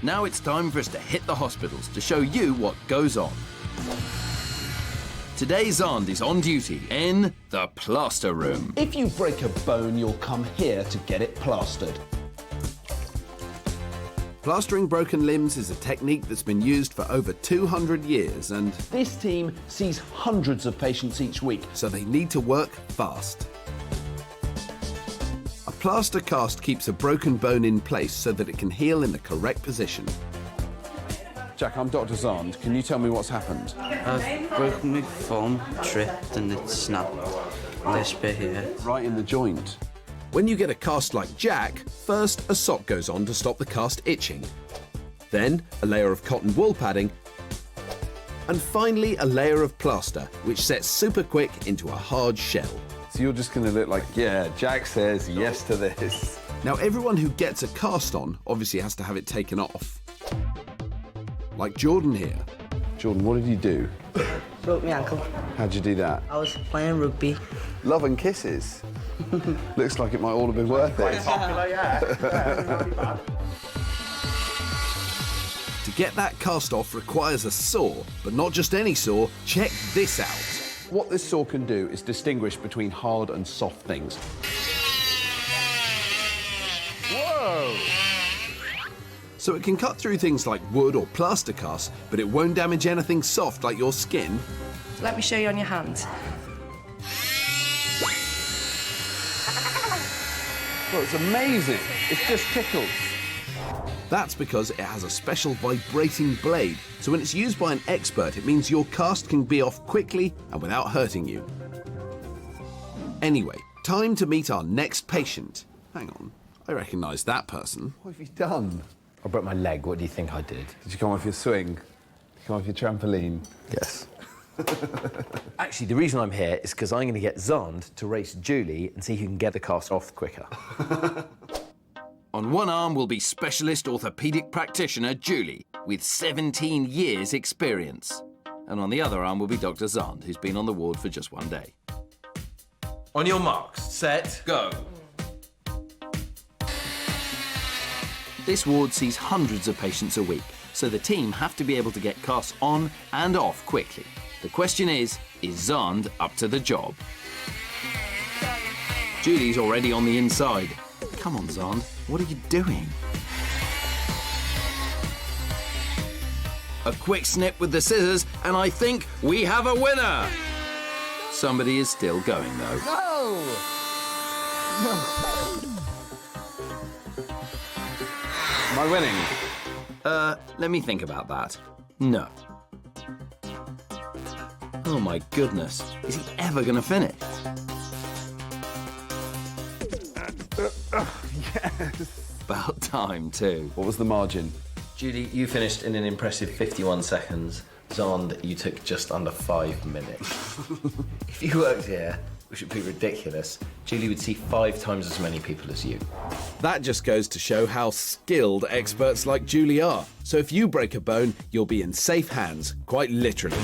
Now it's time for us to hit the hospitals to show you what goes on. Today, Zand is on duty in the plaster room. If you break a bone, you'll come here to get it plastered. Plastering broken limbs is a technique that's been used for over 200 years and This team sees hundreds of patients each week. so they need to work fast. A plaster cast keeps a broken bone in place so that it can heal in the correct position. Jack, I'm Dr. Zand. Can you tell me what's happened? I've broken my thumb, tripped, and it snapped this bit here. Right in the joint. When you get a cast like Jack, first a sock goes on to stop the cast itching. Then a layer of cotton wool padding. And finally a layer of plaster, which sets super quick into a hard shell. So you're just going to look like, yeah, Jack says yes to this. Now everyone who gets a cast on obviously has to have it taken off. Like Jordan here. Jordan, what did you do? Broke my ankle. How'd you do that? I was playing rugby. Love and kisses. Looks like it might all have been worth it. To get that cast off requires a saw, but not just any saw. Check this out. What this saw can do is distinguish between hard and soft things. Whoa! So it can cut through things like wood or plaster casts, but it won't damage anything soft like your skin. Let me show you on your hand. Well, it's amazing. It just tickles. That's because it has a special vibrating blade, so when it's used by an expert, it means your cast can be off quickly and without hurting you. Anyway, time to meet our next patient. Hang on, I recognise that person. What have you done? I broke my leg. What do you think I did? Did you come off your swing? Did you come off your trampoline? Yes. Actually, the reason I'm here is because I'm going to get Zand to race Judy and see who can get the cast off quicker. On one arm will be specialist orthopaedic practitioner Judy, with 17 years' experience. And on the other arm will be Dr. Zand, who's been on the ward for just one day. On your marks, set, go. This ward sees hundreds of patients a week, so the team have to be able to get casts on and off quickly. The question is Zand up to the job? Judy's already on the inside. Come on, Zand, what are you doing? A quick snip with the scissors, and I think we have a winner! Somebody is still going, though. No! Am I winning? Let me think about that. No. Oh my goodness, is he ever gonna finish? Yes. About time, too. What was the margin? Judy, you finished in an impressive 51 seconds. Zand, you took just under 5 minutes. If you worked here, which would be ridiculous, Judy would see 5 times as many people as you. That just goes to show how skilled experts like Julie are. So if you break a bone, you'll be in safe hands, quite literally.